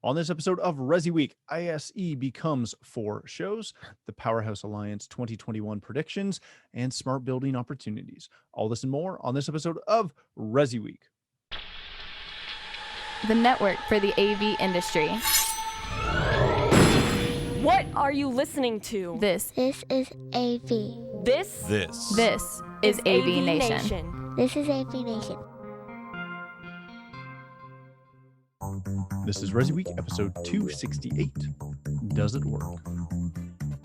On this episode of ResiWeek, ISE becomes 4 shows, the Powerhouse Alliance 2021 predictions, and smart building opportunities. All this and more on this episode of ResiWeek. The network for the AV industry. What are you listening to? This is AV. This is AVNation. This is AVNation. This is ResiWeek, episode 268. Does it work?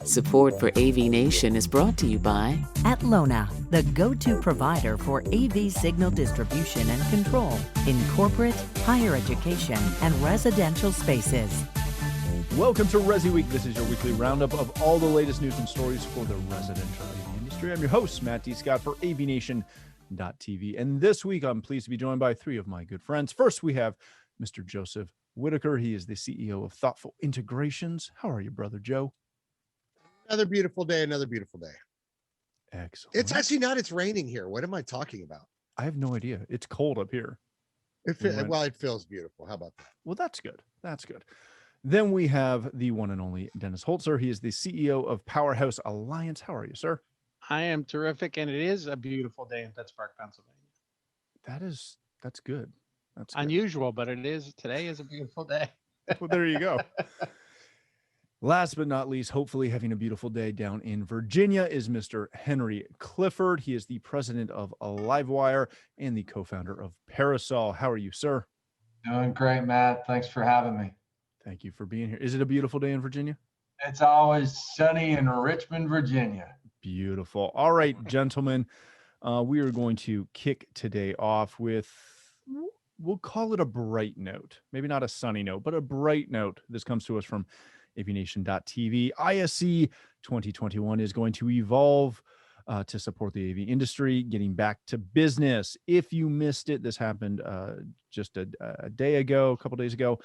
Support for AVNation is brought to you by Atlona, the go-to provider for AV signal distribution and control in corporate, higher education, and residential spaces. Welcome to ResiWeek. This is your weekly roundup of all the latest news and stories for the residential AV industry. I'm your host, Matt D. Scott for AVNation.tv. And this week, I'm pleased to be joined by 3 of my good friends. First, we have Mr. Joseph Whitaker. He is the CEO of Thoughtful Integrations. How are you, brother Joe? Another beautiful day, another beautiful day. Excellent. It's actually not, it's raining here. What am I talking about? I have no idea. It's cold up here. It feels beautiful. How about that? Well, that's good. That's good. Then we have the one and only Dennis Holzer. He is the CEO of Powerhouse Alliance. How are you, sir? I am terrific, and it is a beautiful day in Pittsburgh, Pennsylvania. That's good. That's good. Unusual, but today is a beautiful day. Well, there you go. Last but not least, hopefully having a beautiful day down in Virginia is Mr. Henry Clifford. He is the president of Livewire and the co-founder of Parasol. How are you, sir? Doing great, Matt. Thanks for having me. Thank you for being here. Is it a beautiful day in Virginia? It's always sunny in Richmond, Virginia. Beautiful. All right, gentlemen, we are going to kick today off with, we'll call it a bright note. Maybe not a sunny note, but a bright note. This comes to us from AVNation.tv. ISE 2021 is going to evolve to support the AV industry, getting back to business. If you missed it, this happened just a day ago, a couple days ago.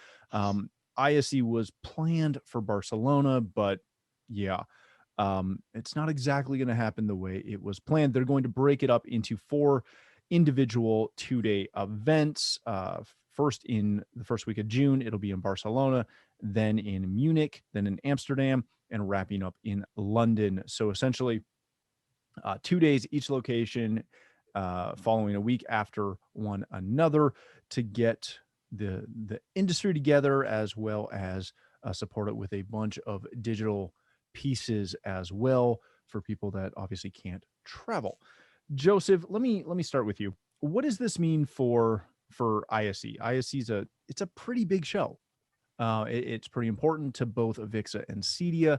ISE was planned for Barcelona, but yeah, it's not exactly going to happen the way it was planned. They're going to break it up into 4 individual 2-day events. First in the first week of June, it'll be in Barcelona, then in Munich, then in Amsterdam, and wrapping up in London. So essentially 2 days each location, following a week after one another to get the industry together, as well as support it with a bunch of digital pieces as well for people that obviously can't travel. Joseph, let me start with you. What does this mean for ISE? ISE is it's a pretty big show. It's pretty important to both Avixa and Cedia.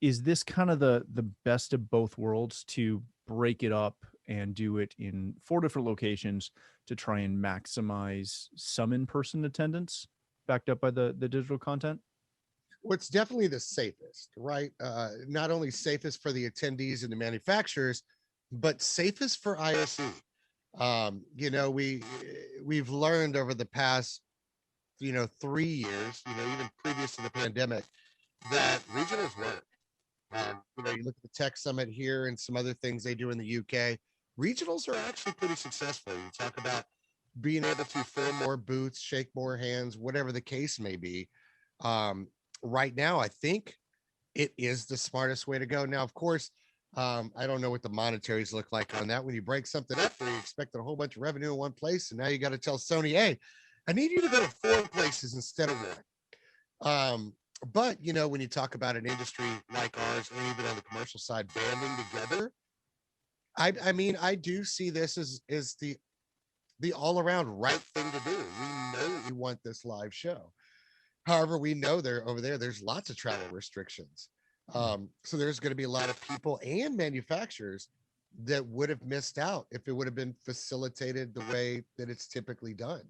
Is this kind of the best of both worlds to break it up and do it in 4 different locations to try and maximize some in-person attendance backed up by the digital content? Well, it's definitely the safest, right? Not only safest for the attendees and the manufacturers, but safest for ISE. We've learned over the past 3 years, even previous to the pandemic, that regionals work. You look at the Tech Summit here and some other things they do in the UK. Regionals are actually pretty successful. You talk about being able to fill more booths, shake more hands, whatever the case may be. Right now, I think it is the smartest way to go. Now, of course, I don't know what the monetaries look like on that. When you break something up, where you expected a whole bunch of revenue in one place, and now you got to tell Sony, hey, I need you to go to 4 places instead of 1. But when you talk about an industry like ours, or even on the commercial side, banding together, I do see this as the all-around right thing to do. We know we want this live show. However, we know there's lots of travel restrictions. So there's going to be a lot of people and manufacturers that would have missed out if it would have been facilitated the way that it's typically done.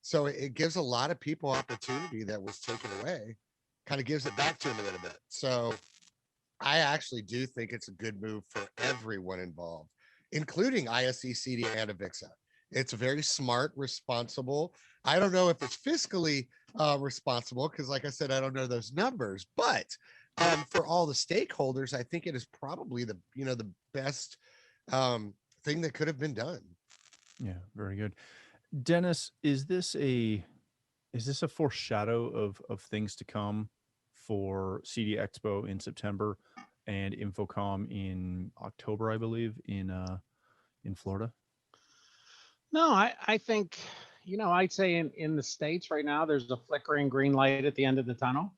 So it gives a lot of people opportunity that was taken away, kind of gives it back to them a little bit. So I actually do think it's a good move for everyone involved, including ISE, Cedia, and Avixa. It's very smart, responsible. I don't know if it's fiscally responsible, because like I said, I don't know those numbers, but for all the stakeholders, I think it is probably the best thing that could have been done. Yeah, very good. Dennis, is this Is this a foreshadow of things to come for CD Expo in September and Infocom in October, I believe, in Florida? No, I think, I'd say in the States right now, there's a flickering green light at the end of the tunnel.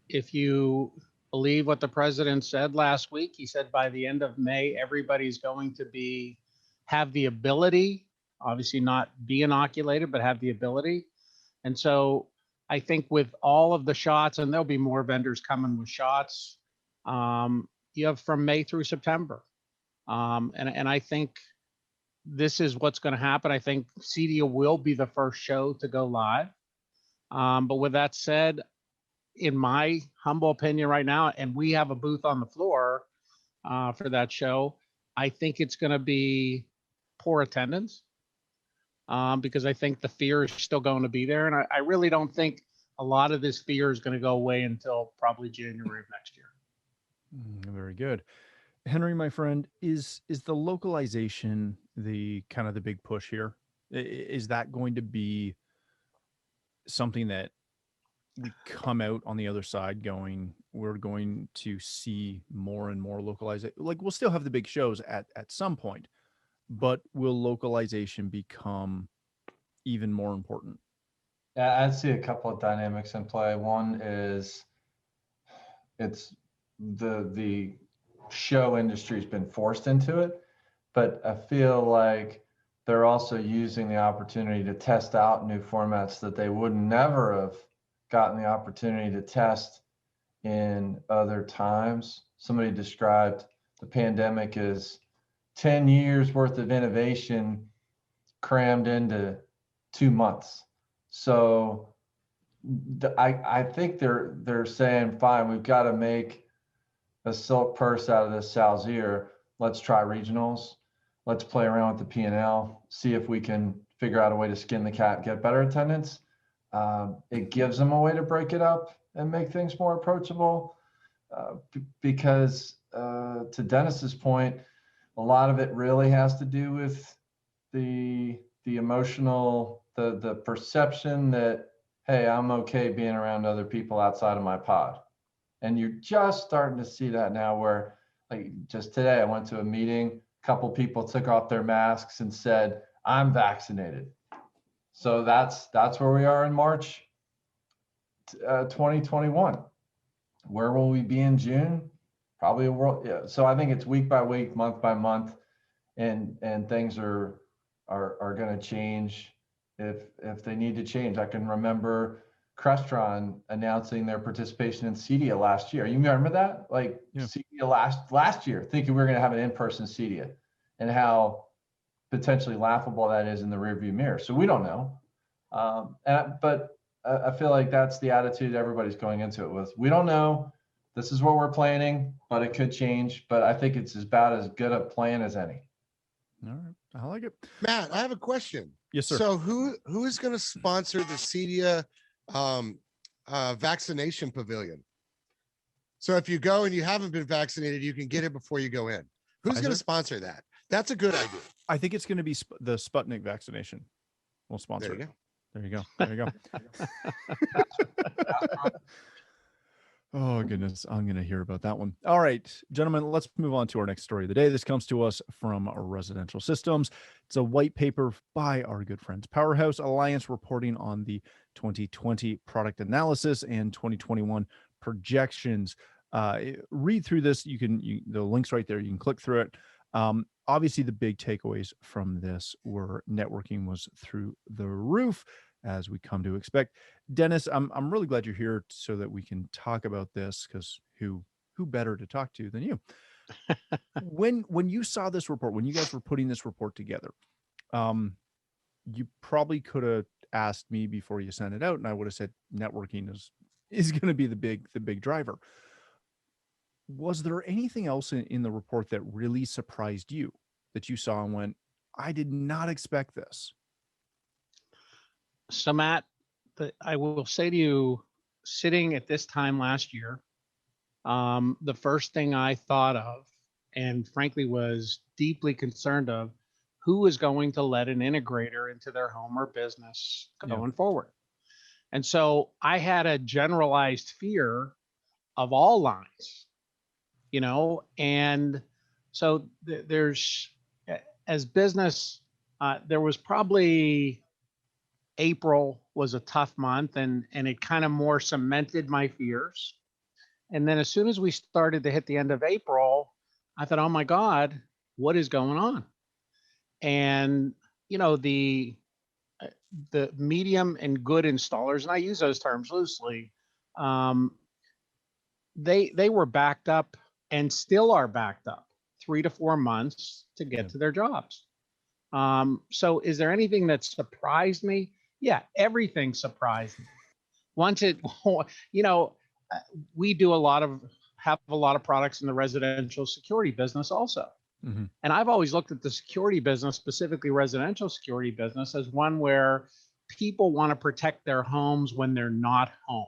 If you believe what the president said last week, he said by the end of May, everybody's going to have the ability, obviously not be inoculated, but have the ability. And so I think with all of the shots, and there'll be more vendors coming with shots, you have from May through September. And I think this is what's going to happen. I think CEDIA will be the first show to go live. But with that said, in my humble opinion right now, and we have a booth on the floor for that show, I think it's going to be poor attendance because I think the fear is still going to be there. And I really don't think a lot of this fear is going to go away until probably January of next year. Very good. Henry, my friend, is the localization the kind of the big push here? Is that going to be something that we come out on the other side going, we're going to see more and more localization? Like, we'll still have the big shows at some point, but will localization become even more important? Yeah, I see a couple of dynamics in play. One is it's the show industry's been forced into it, but I feel like they're also using the opportunity to test out new formats that they would never have gotten the opportunity to test in other times. Somebody described the pandemic as 10 years worth of innovation crammed into 2 months. So I think they're saying, fine, we've got to make a silk purse out of this sow's ear. Let's try regionals. Let's play around with the P&L, see if we can figure out a way to skin the cat and get better attendance. It gives them a way to break it up and make things more approachable because to Dennis's point, a lot of it really has to do with the emotional, the perception that, hey, I'm okay being around other people outside of my pod. And you're just starting to see that now where, like just today, I went to a meeting, a couple people took off their masks and said, I'm vaccinated. So that's where we are in March 2021. Where will we be in June? Probably a world. Yeah. So I think it's week by week, month by month, and things are going to change if they need to change. I can remember Crestron announcing their participation in CEDIA last year. You remember that? Like CEDIA last year, thinking we were going to have an in-person CEDIA, and how potentially laughable that is in the rearview mirror. So we don't know. But I feel like that's the attitude everybody's going into it with. We don't know. This is what we're planning, but it could change. But I think it's about as good a plan as any. All right. I like it. Matt, I have a question. Yes, sir. So who is going to sponsor the CEDIA vaccination pavilion? So if you go and you haven't been vaccinated, you can get it before you go in. Who's going to sponsor that? That's a good idea. I think it's going to be the Sputnik vaccination. We'll sponsor it. There you go. There you go. Oh, goodness. I'm going to hear about that one. All right, gentlemen, let's move on to our next story of the day. This comes to us from Residential Systems. It's a white paper by our good friends Powerhouse Alliance reporting on the 2020 product analysis and 2021 projections. Read through this. The link's right there. You can click through it. Obviously, the big takeaways from this were networking was through the roof, as we come to expect. Dennis, I'm really glad you're here so that we can talk about this, because who better to talk to than you? When you saw this report, when you guys were putting this report together, you probably could have asked me before you sent it out, and I would have said networking is going to be the big driver. Was there anything else in the report that really surprised you, that you saw and went, I did not expect this? So Matt, I will say to you, sitting at this time last year, the first thing I thought of, and frankly was deeply concerned of, who is going to let an integrator into their home or business going forward. And so I had a generalized fear of all lines, and so there's, as business, there was probably April was a tough month, and it kind of more cemented my fears. And then as soon as we started to hit the end of April, I thought, oh my God, what is going on? And, the medium and good installers, and I use those terms loosely, they were backed up and still are backed up 3 to 4 months to get to their jobs. So is there anything that surprised me? Yeah, everything surprised me. Once it, we do have a lot of products in the residential security business also. Mm-hmm. And I've always looked at the security business, specifically residential security business, as one where people want to protect their homes when they're not home.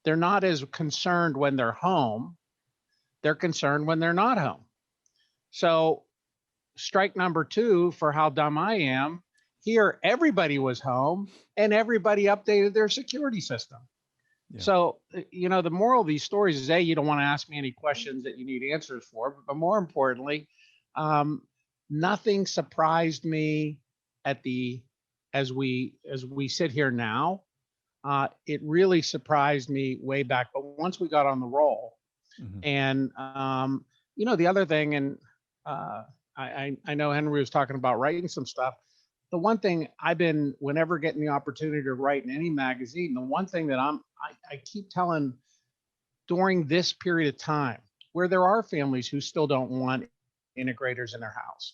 They're not as concerned when they're home. They're concerned when they're not home. So strike number 2 for how dumb I am. Here, everybody was home and everybody updated their security system. Yeah. So, the moral of these stories is, A, you don't want to ask me any questions that you need answers for, but more importantly, nothing surprised me as we sit here now. It really surprised me way back, but once we got on the roll, and the other thing, and I know Henry was talking about writing some stuff. The one thing whenever getting the opportunity to write in any magazine, the one thing that I keep telling during this period of time, where there are families who still don't want integrators in their house,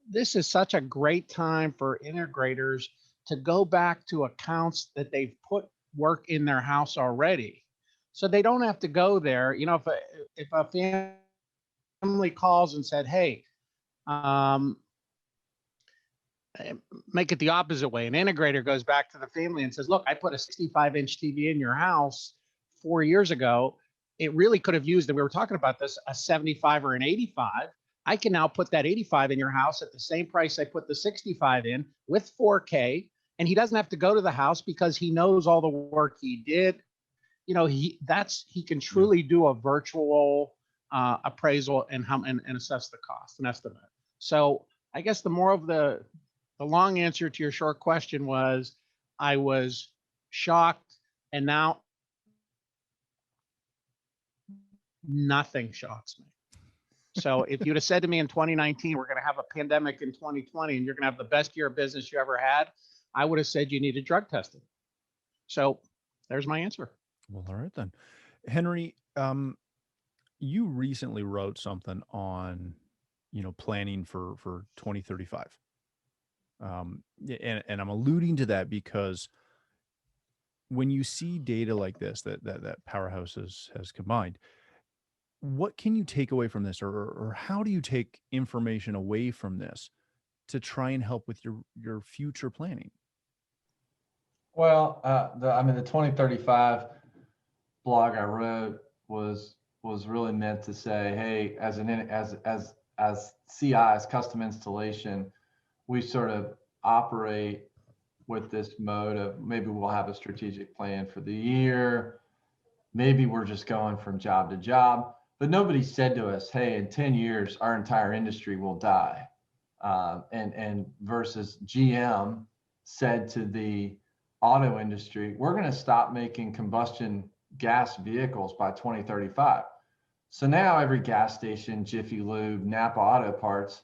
this is such a great time for integrators to go back to accounts that they've put work in their house already, so they don't have to go there. If a family calls and said, hey, make it the opposite way. An integrator goes back to the family and says, look, I put a 65-inch TV in your house 4 years ago. It really could have used, and we were talking about this, a 75 or an 85. I can now put that 85 in your house at the same price I put the 65 in with 4K. And he doesn't have to go to the house because he knows all the work he did. He can truly do a virtual appraisal and assess the cost and estimate. So I guess the more of the long answer to your short question was, I was shocked, and now nothing shocks me. So if you'd have said to me in 2019, we're going to have a pandemic in 2020 and you're going to have the best year of business you ever had, I would have said you needed drug testing. So there's my answer. Well, all right then. Henry, you recently wrote something on, planning for 2035. And I'm alluding to that because when you see data like this, that Powerhouse has combined, what can you take away from this, or how do you take information away from this to try and help with your future planning? Well, the 2035 blog I wrote was really meant to say, hey, as CI, as custom installation, we sort of operate with this mode of maybe we'll have a strategic plan for the year. Maybe we're just going from job to job, but nobody said to us, hey, in 10 years, our entire industry will die. And versus GM said to the auto industry, we're going to stop making combustion gas vehicles by 2035. So now every gas station, Jiffy Lube, Napa Auto Parts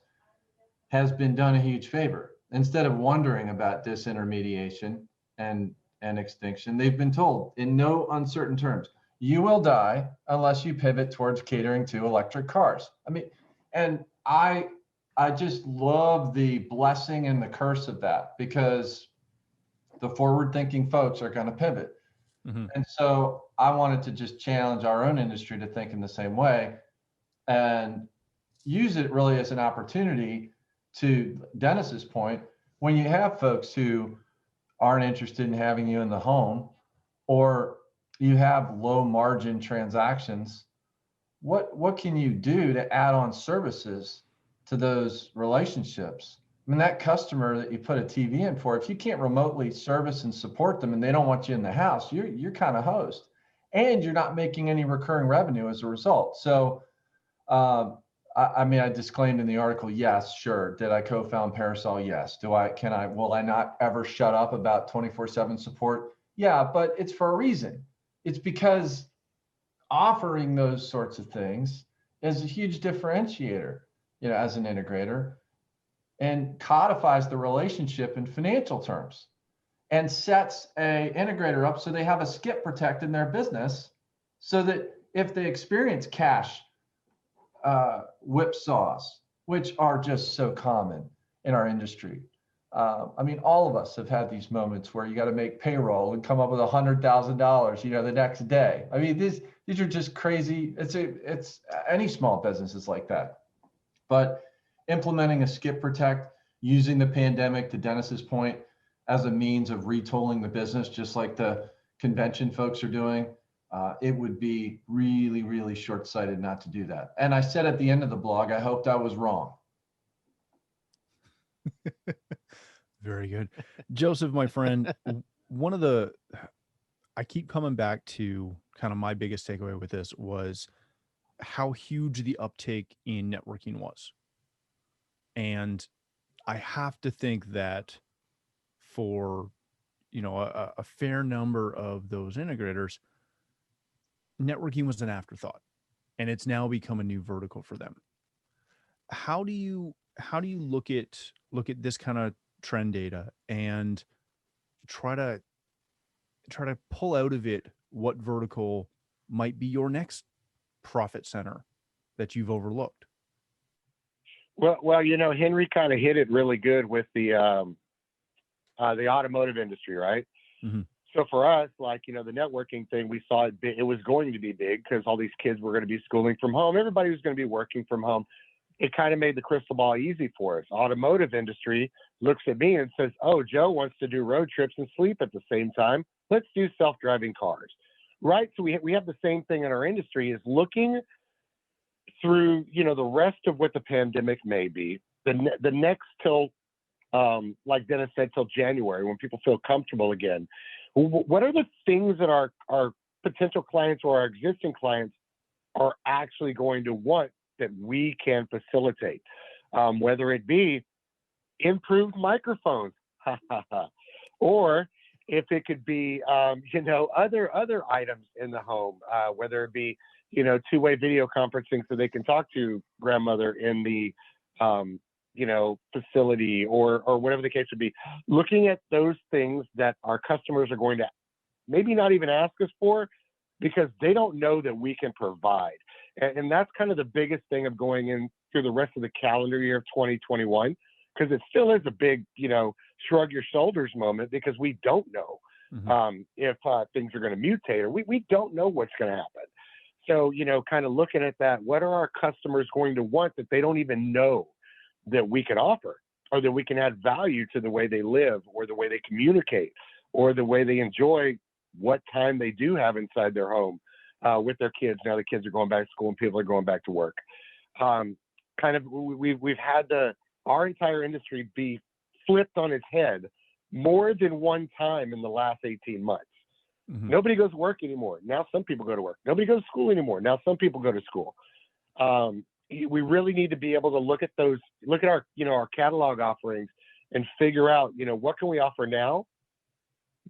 has been done a huge favor. Instead of wondering about disintermediation and extinction, they've been told in no uncertain terms, you will die unless you pivot towards catering to electric cars. I mean, and I just love the blessing and the curse of that, because the forward-thinking folks are going to pivot. Mm-hmm. And so I wanted to just challenge our own industry to think in the same way and use it really as an opportunity, to Dennis's point, when you have folks who aren't interested in having you in the home, or you have low margin transactions, what can you do to add on services to those relationships. I mean, that customer that you put a TV in for, if you can't remotely service and support them and they don't want you in the house, you're kind of hosed, and you're not making any recurring revenue as a result. So, I mean, I disclaimed in the article, yes, sure. Did I co-found Parasol? Yes. Will I not ever shut up about 24/7 support? Yeah, but it's for a reason. It's because offering those sorts of things is a huge differentiator, as an integrator, and codifies the relationship in financial terms and sets a integrator up so they have a skip protect in their business, so that if they experience cash whipsaws, which are just so common in our industry. I mean, all of us have had these moments where you got to make payroll and come up with $100,000, the next day. I mean, these are just crazy. It's any small business is like that. But implementing a skip protect, using the pandemic, to Dennis's point, as a means of retooling the business, just like the convention folks are doing, it would be really, really short-sighted not to do that. And I said at the end of the blog, I hoped I was wrong. Very good. Joseph, my friend, I keep coming back to kind of my biggest takeaway with this was how huge the uptake in networking was. And I have to think that for, a fair number of those integrators, networking was an afterthought, and it's now become a new vertical for them. How do you look at this kind of trend data and try to pull out of it what vertical might be your next profit center that you've overlooked? Well, Henry kind of hit it really good with the automotive industry, right? Mm-hmm. So for us, the networking thing, we saw it was going to be big because all these kids were going to be schooling from home. Everybody was going to be working from home. It kind of made the crystal ball easy for us. Automotive industry looks at me and says, oh, Joe wants to do road trips and sleep at the same time. Let's do self-driving cars, right? So we have the same thing in our industry, is looking through, the rest of what the pandemic may be, the next till, like Dennis said, till January, when people feel comfortable again. What are the things that our potential clients or our existing clients are actually going to want that we can facilitate? Whether it be improved microphones, or if it could be, other items in the home, whether it be, two-way video conferencing so they can talk to grandmother in the, facility, or whatever the case would be. Looking at those things that our customers are going to maybe not even ask us for, because they don't know that we can provide. And that's kind of the biggest thing of going in through the rest of the calendar year of 2021, because it still is a big, shrug your shoulders moment, because we don't know if things are going to mutate, or we don't know what's going to happen. So, kind of looking at that, what are our customers going to want that they don't even know that we can offer, or that we can add value to the way they live, or the way they communicate, or the way they enjoy what time they do have inside their home with their kids. Now the kids are going back to school and people are going back to work. We've had our entire industry be flipped on its head more than one time in the last 18 months. Mm-hmm. Nobody goes to work anymore. Now some people go to work. Nobody goes to school anymore. Now some people go to school. We really need to be able to look at our, our catalog offerings and figure out, what can we offer now,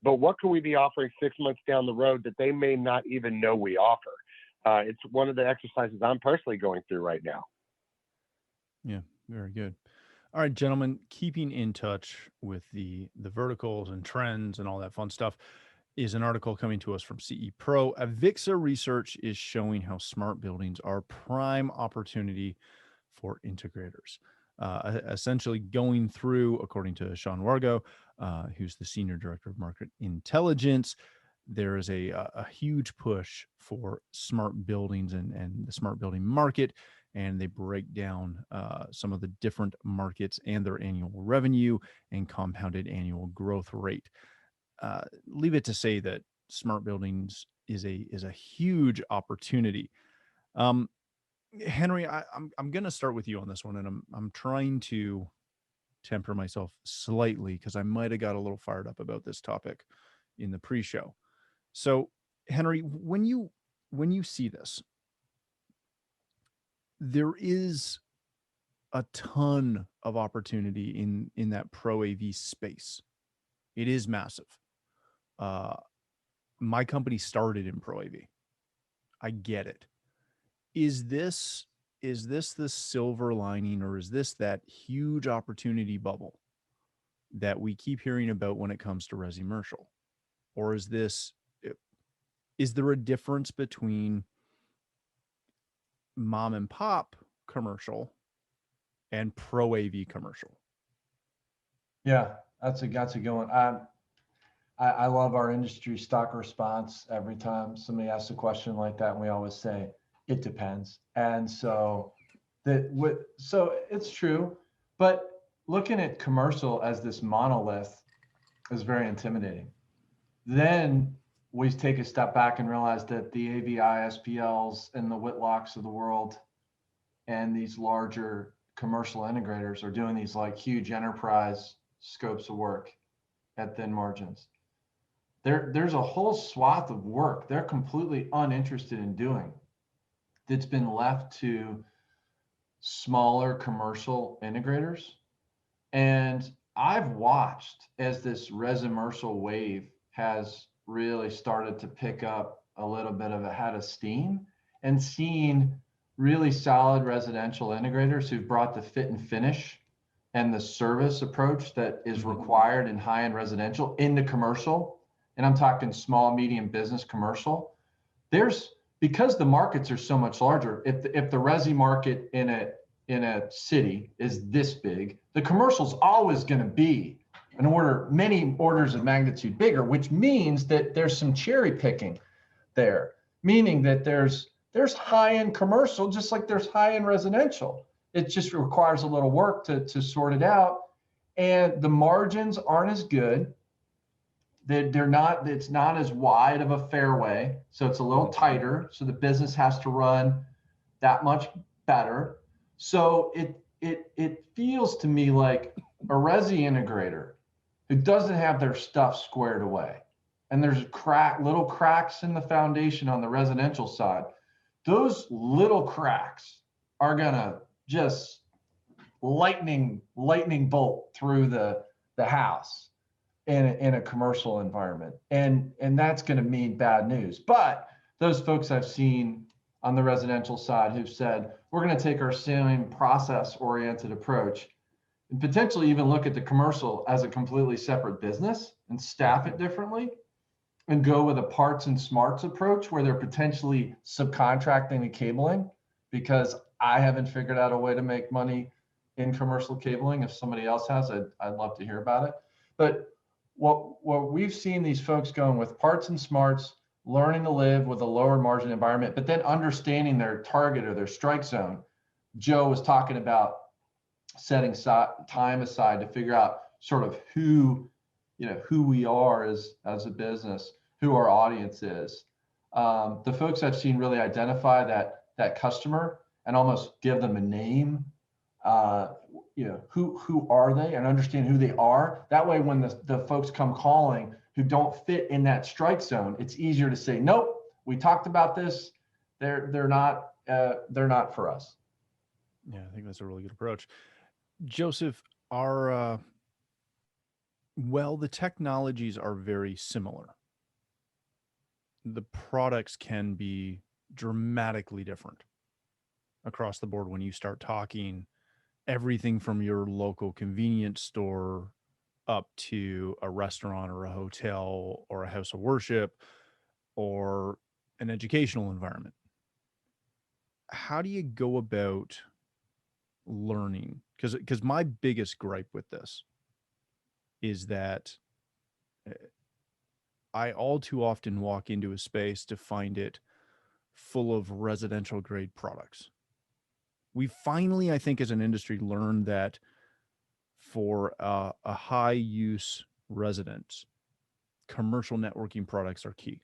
but what can we be offering 6 months down the road that they may not even know we offer? It's one of the exercises I'm personally going through right now. Yeah, very good. All right, gentlemen, keeping in touch with the verticals and trends and all that fun stuff is an article coming to us from CE Pro. Avixa research is showing how smart buildings are prime opportunity for integrators. Essentially going through, according to Sean Wargo, who's the Senior Director of Market Intelligence, there is a huge push for smart buildings and the smart building market, and they break down some of the different markets and their annual revenue and compounded annual growth rate. Leave it to say that smart buildings is a huge opportunity. Henry, I'm going to start with you on this one, and I'm trying to temper myself slightly because I might have got a little fired up about this topic in the pre-show. So, Henry, when you see this, there is a ton of opportunity in that pro AV space. It is massive. Uh, my company started in pro AV. I get it. Is this the silver lining, or is this that huge opportunity bubble that we keep hearing about when it comes to resimercial? Or is there a difference between mom and pop commercial and pro AV commercial? Yeah, that's a good one. I love our industry stock response every time somebody asks a question like that, and we always say it depends. And so so it's true, but looking at commercial as this monolith is very intimidating. Then we take a step back and realize that the AVI SPLs and the Whitlocks of the world and these larger commercial integrators are doing these like huge enterprise scopes of work at thin margins. There's a whole swath of work they're completely uninterested in doing that's been left to smaller commercial integrators. And I've watched as this resimercial wave has really started to pick up a little bit of a head of steam, and seen really solid residential integrators who've brought the fit and finish and the service approach that is required in high-end residential into commercial. And I'm talking small, medium business commercial. Because the markets are so much larger, if the resi market in a city is this big, the commercial's always going to be many orders of magnitude bigger, which means that there's some cherry picking there, meaning that there's high-end commercial just like there's high-end residential. It just requires a little work to sort it out, and the margins aren't as good. It's not as wide of a fairway, so it's a little tighter, so the business has to run that much better. So it feels to me like a resi integrator who doesn't have their stuff squared away, and there's little cracks in the foundation on the residential side. Those little cracks are gonna just lightning bolt through the house in a commercial environment, and that's going to mean bad news. But those folks I've seen on the residential side who've said, we're going to take our same process oriented approach and potentially even look at the commercial as a completely separate business and staff it differently, and go with a parts and smarts approach where they're potentially subcontracting the cabling, because I haven't figured out a way to make money in commercial cabling. If somebody else has, I'd love to hear about it. But what we've seen these folks going with parts and smarts, learning to live with a lower margin environment, but then understanding their target or their strike zone. Joe was talking about setting time aside to figure out sort of who we are as a business, who our audience is. The folks I've seen really identify that customer and almost give them a name. Who are they, and understand who they are. That way, when the folks come calling who don't fit in that strike zone, it's easier to say, nope, we talked about this. They're not for us. Yeah, I think that's a really good approach. Joseph, the technologies are very similar. The products can be dramatically different across the board when you start talking everything from your local convenience store up to a restaurant or a hotel or a house of worship or an educational environment. How do you go about learning? Because my biggest gripe with this is that I all too often walk into a space to find it full of residential grade products. We finally, I think, as an industry, learned that for a high use residence, commercial networking products are key.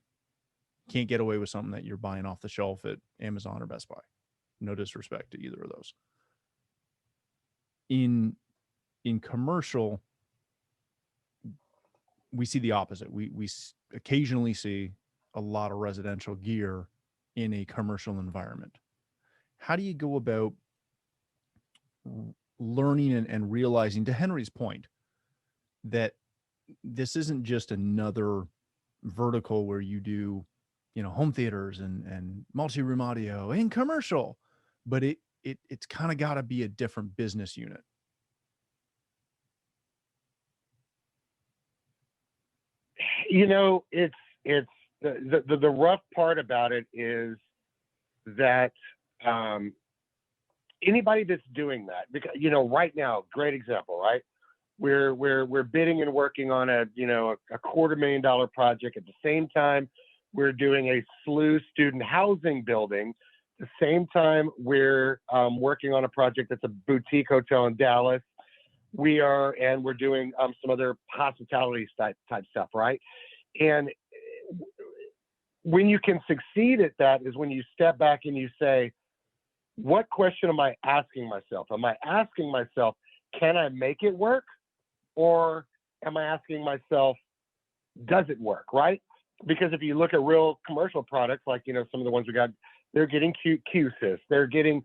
Can't get away with something that you're buying off the shelf at Amazon or Best Buy. No disrespect to either of those. In commercial, we see the opposite. We occasionally see a lot of residential gear in a commercial environment. How do you go about learning and realizing, to Henry's point, that this isn't just another vertical where you do, home theaters and multi-room audio and commercial, but it's kind of got to be a different business unit? It's the rough part about it is that anybody that's doing that, because right now, great example, right? We're bidding and working on a $250,000 project. At the same time, we're doing a SLU student housing building. At the same time, we're working on a project that's a boutique hotel in Dallas. We're doing some other hospitality type stuff, right? And when you can succeed at that is when you step back and you say, what question am I asking myself? Am I asking myself, can I make it work? Or am I asking myself, does it work, right? Because if you look at real commercial products, like, some of the ones we got, they're getting QSys, they're getting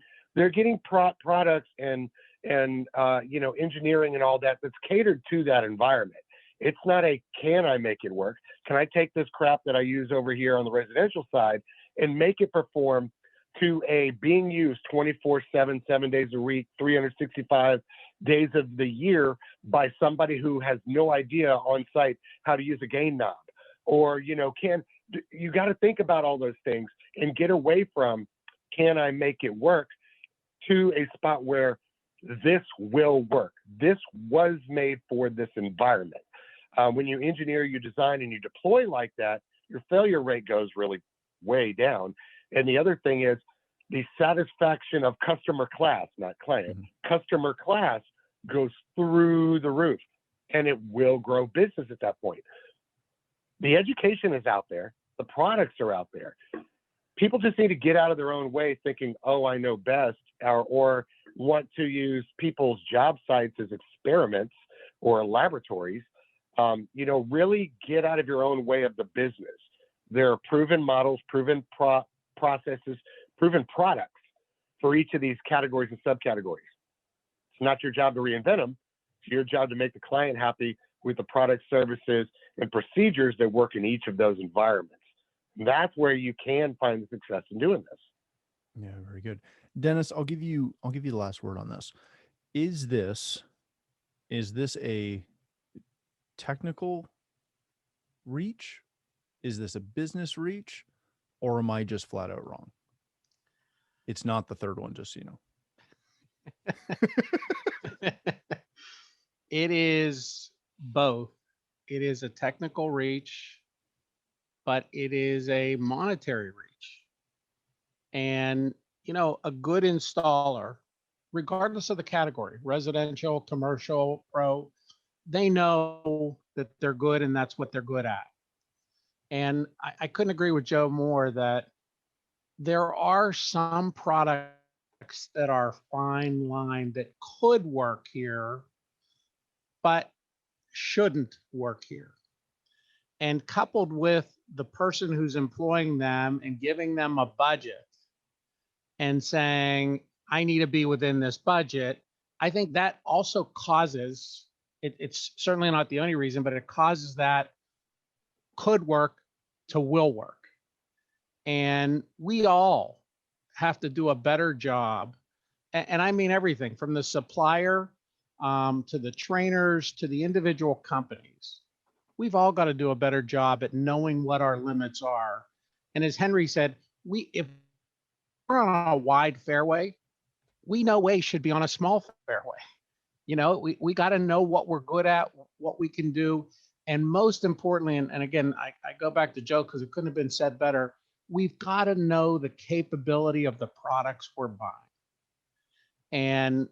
products and engineering and all that that's catered to that environment. It's not a, can I make it work? Can I take this crap that I use over here on the residential side and make it perform to a being used 24/7, 7 days a week, 365 days of the year by somebody who has no idea on site how to use a gain knob? Or, you got to think about all those things and get away from, can I make it work, to a spot where this will work. This was made for this environment. When you engineer, you design, and you deploy like that, your failure rate goes really way down. And the other thing is the satisfaction of customer class, not client, customer class goes through the roof, and it will grow business at that point. The education is out there. The products are out there. People just need to get out of their own way thinking, oh, I know best, or want to use people's job sites as experiments or laboratories. Really get out of your own way of the business. There are proven models, proven processes, proven products for each of these categories and subcategories. It's not your job to reinvent them. It's your job to make the client happy with the product, services, and procedures that work in each of those environments. And that's where you can find the success in doing this. Yeah, very good. Dennis, I'll give you the last word on this. Is this a technical reach? Is this a business reach? Or am I just flat out wrong? It's not the third one, just so you know. It is both. It is a technical reach, but it is a monetary reach. And, a good installer, regardless of the category, residential, commercial, pro, they know that they're good and that's what they're good at. And I couldn't agree with Joe more that there are some products that are fine line that could work here, but shouldn't work here. And coupled with the person who's employing them and giving them a budget and saying, I need to be within this budget, I think that also causes, it's certainly not the only reason, but it causes that could work to will work. And we all have to do a better job. And I mean everything from the supplier to the trainers to the individual companies. We've all got to do a better job at knowing what our limits are. And as Henry said, if we're on a wide fairway, we no way should be on a small fairway. We got to know what we're good at, what we can do. And most importantly, and again, I go back to Joe because it couldn't have been said better, we've got to know the capability of the products we're buying. And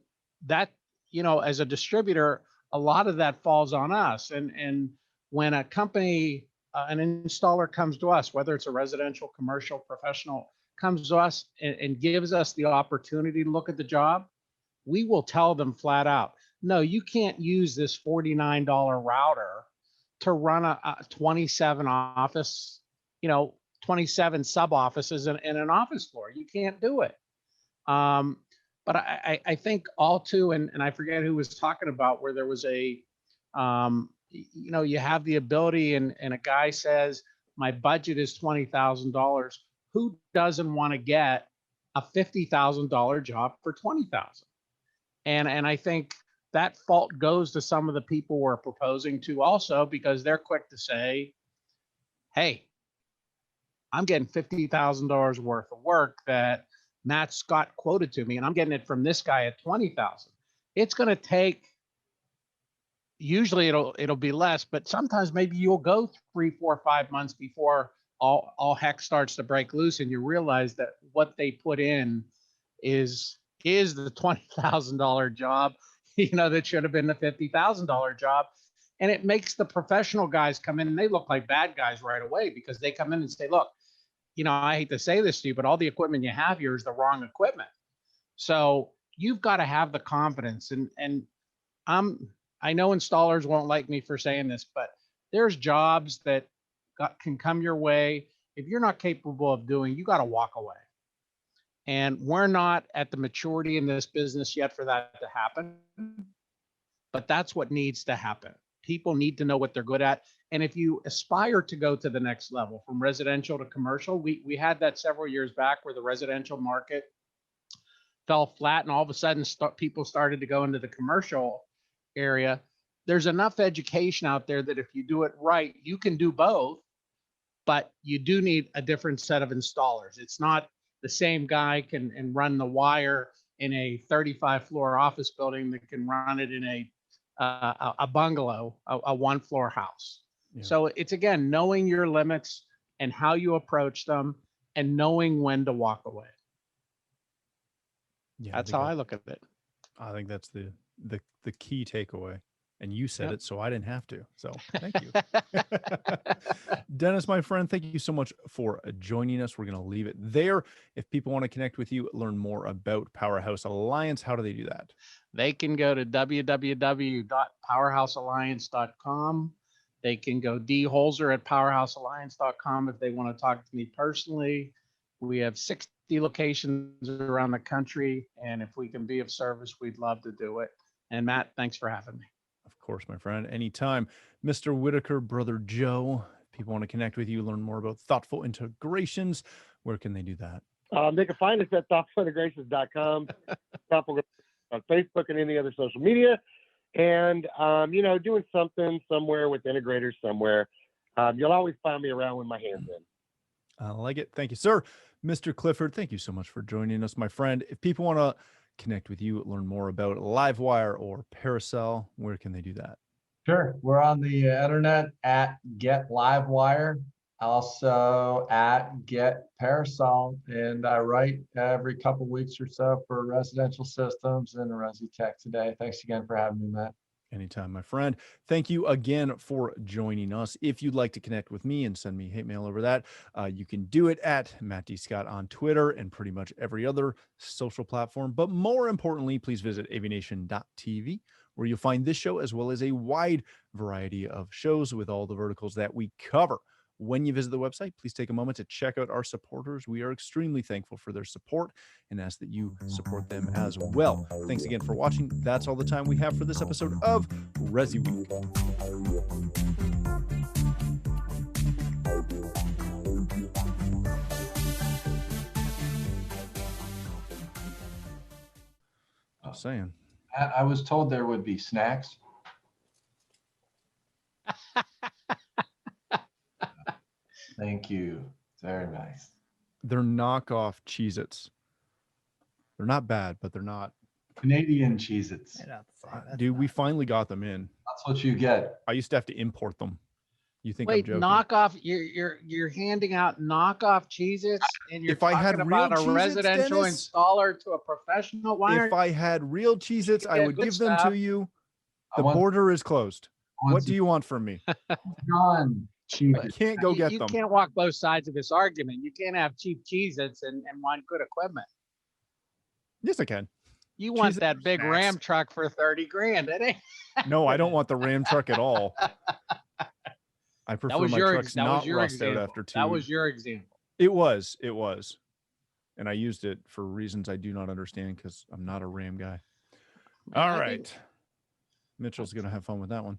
that, as a distributor, a lot of that falls on us. And when a company, an installer comes to us, whether it's a residential, commercial, professional, comes to us and gives us the opportunity to look at the job, we will tell them flat out, no, you can't use this $49 router to run a 27 office, 27 sub offices in an office floor. You can't do it. But I think all too, and I forget who was talking about where there was a, you have the ability and a guy says, my budget is $20,000. Who doesn't want to get a $50,000 job for $20,000? And I think that fault goes to some of the people we're proposing to also, because they're quick to say, hey, I'm getting $50,000 worth of work that Matt Scott quoted to me, and I'm getting it from this guy at $20,000. It's going to take, usually it'll be less, but sometimes maybe you'll go 3, 4, 5 months before all heck starts to break loose, and you realize that what they put in is the $20,000 job, that should have been the $50,000 job. And it makes the professional guys come in and they look like bad guys right away, because they come in and say, look, I hate to say this to you, but all the equipment you have here is the wrong equipment. So you've got to have the confidence. And I know installers won't like me for saying this, but there's jobs that can come your way. If you're not capable of doing, you got to walk away. And we're not at the maturity in this business yet for that to happen. But that's what needs to happen. People need to know what they're good at. And if you aspire to go to the next level from residential to commercial, we had that several years back where the residential market fell flat and all of a sudden people started to go into the commercial area. There's enough education out there that if you do it right, you can do both, but you do need a different set of installers. It's not the same guy can run the wire in a 35 floor office building that can run it in a bungalow, a 1-floor house. Yeah. So it's, again, knowing your limits and how you approach them and knowing when to walk away. Yeah, that's how I look at it. I think that's the key takeaway. And you said it, so I didn't have to. So thank you. Dennis, my friend, thank you so much for joining us. We're going to leave it there. If people want to connect with you, learn more about Powerhouse Alliance, how do they do that? They can go to www.powerhousealliance.com. They can go dholzer at powerhousealliance.com if they want to talk to me personally. We have 60 locations around the country, and if we can be of service, we'd love to do it. And Matt, thanks for having me. Of course, my friend, anytime. Mr. Whitaker, Brother Joe, people want to connect with you, learn more about thoughtful integrations, where can they do that? They can find us at thoughtfulintegrations.com, on Facebook and any other social media. And, doing something somewhere with integrators somewhere. You'll always find me around with my hands in. I like it. Thank you, sir. Mr. Clifford, thank you so much for joining us, my friend. If people want to connect with you, learn more about Livewire or Paracel, where can they do that? Sure. We're on the internet at Get Livewire, also at Get Parasol, and I write every couple weeks or so for Residential Systems and ResiTech Today. Thanks again for having me, Matt. Anytime, my friend. Thank you again for joining us. If you'd like to connect with me and send me hate mail over that, you can do it at Matt D. Scott on Twitter and pretty much every other social platform. But more importantly, please visit AVNation.tv, where you'll find this show as well as a wide variety of shows with all the verticals that we cover. When you visit the website, please take a moment to check out our supporters. We are extremely thankful for their support and ask that you support them as well. Thanks again for watching. That's all the time we have for this episode of ResiWeek. Just saying. I was told there would be snacks. Thank you. Very nice. They're knockoff Cheez-Its. They're not bad, but they're not. Canadian Cheez-Its. Dude, we finally got them in. That's what you get. I used to have to import them. You think Wait, I'm joking? knockoff? You're handing out knockoff Cheez-Its, and you're If I had talking real about a Cheez-Its, residential Dennis, installer to a professional? if I had real Cheez-Its, I would give them to you. The want- border is closed. What do you want from me? John, cheap. I can't go get you them. can't walk both sides of this argument. You can't have cheap Cheez-Its and want good equipment. Yes, I can. You want Cheez-Its that are big snacks. Ram truck for 30 grand. It ain't. No, I don't want the Ram truck at all. I prefer my trucks not rust out after 2. That was your example. It was. And I used it for reasons I do not understand because I'm not a Ram guy. All right. Mitchell's going to have fun with that one.